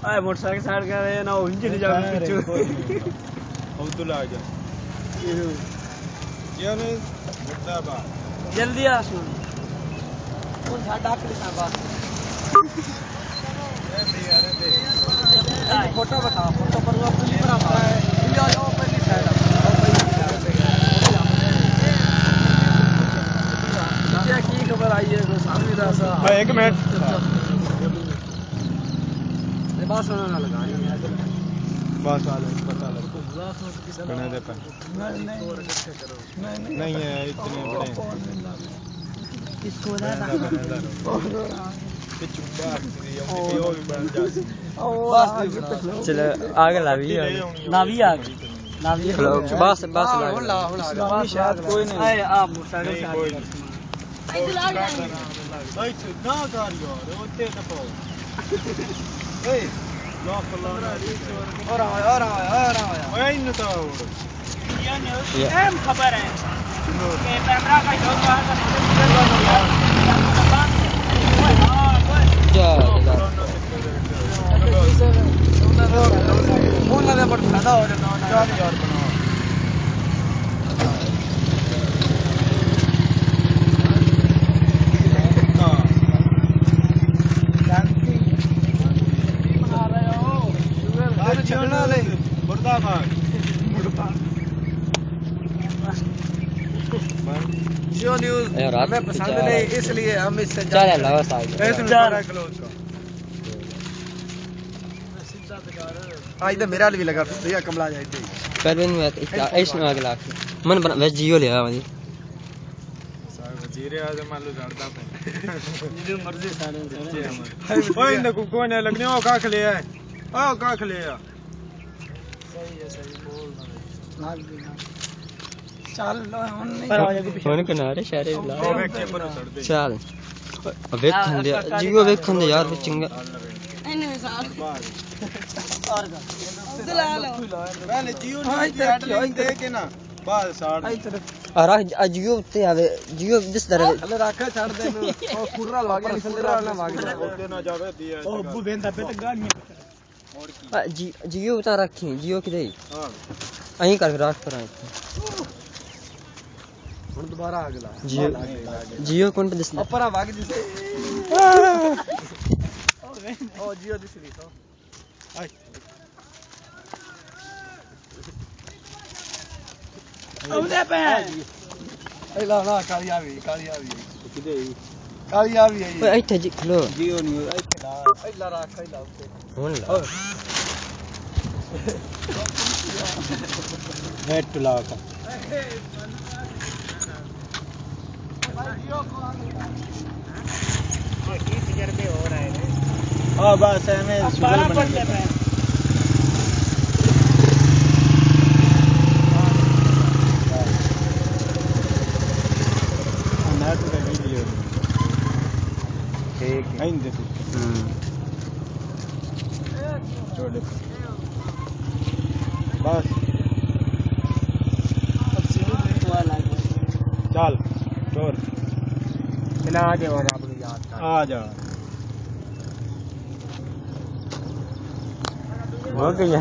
आए motorcycle side कर रहे हैं ना इंजन जा पीछे अब्दुल्ला आ जा ये ने झूठा बा जल्दी आ सुन कौन साडा के साबा फोटो बता फोटो पर वो अपनी पर आता है ले जाओ पहली साइड क्या की खबर आई है कोई सामने सा एक मिनट बस होने ना लगा बस वाले पता लग बना दे पर नहीं है इतने बड़े इसको ना चलो आगे लावी नावी आ गई नावी बस बस शायद कोई नहीं आए आप मोटरसाइकिल कोई ना कर यार ओते दफो ए लाख और ओए इन तो ये हम खबर है कि कैमरा का जो है फोन लगा पर फायदा हो जाता है यार बनाओ जो न्यूज़ हमें पसंद नहीं इसलिए हम इससे आज तो मेरा भी लगा भैया कमला जाए थे पहले में ऐसे में अगला मन बना वेज जियो ले आवा जी वजीर आजम मालू झाड़दा पे जो मर्जी सारे ओए न कोई नहीं लगने ओ काख ले आए ओ काख ले आ सही बोल चल लो फोन किनारे शहर ला चल वेखन दे जियो वेखन दे यार चंगा और पहले जियो नहीं दे के ना बाद साड़ अरे जियो ते आवे जियो जिस तरह अरे रखा छोड़ दे ओ कुर्रा लागे कुर्रा ना भाग ओके ना जावे दिया ओ अब्बू बेंदा पे तो गाड़ी और की जियो उतार रखी जियो की दे हां अहीं कर राख पर आए ਹੁਣ ਦੁਬਾਰਾ ਅਗਲਾ जियो कौन पे दिसना ਉੱਪਰ ਵਗ ਜਿਸੇ ਉਹ ਜਿਓ ਦਿਸ ਰਹੀ ਤਾਂ ਆਈ ਉਹਦੇ ਪੈ ਇਹ ਲਾ ਲਾ ਕਾਲੀ ਆ ਵੀ ਕਿਦੇ ਕਾਲੀ ਆ ਵੀ ਆਈ ओए ਇੱਥੇ जी खलो ਜਿਓ ਨਹੀਂ ਇੱਥੇ ਲਾ ਇੱਲਾ ਰੱਖ ਇੱਲਾ ਉੱਤੇ ਹੁਣ ਲਾ नेट ला का की तजर्बे हो रहे हैं हां बस हमें शुगर बना नेट पे वीडियो ठीक है इन देखो छोड़ बस चल छोड़ चला आ जाओ आपको याद आ जा हो गया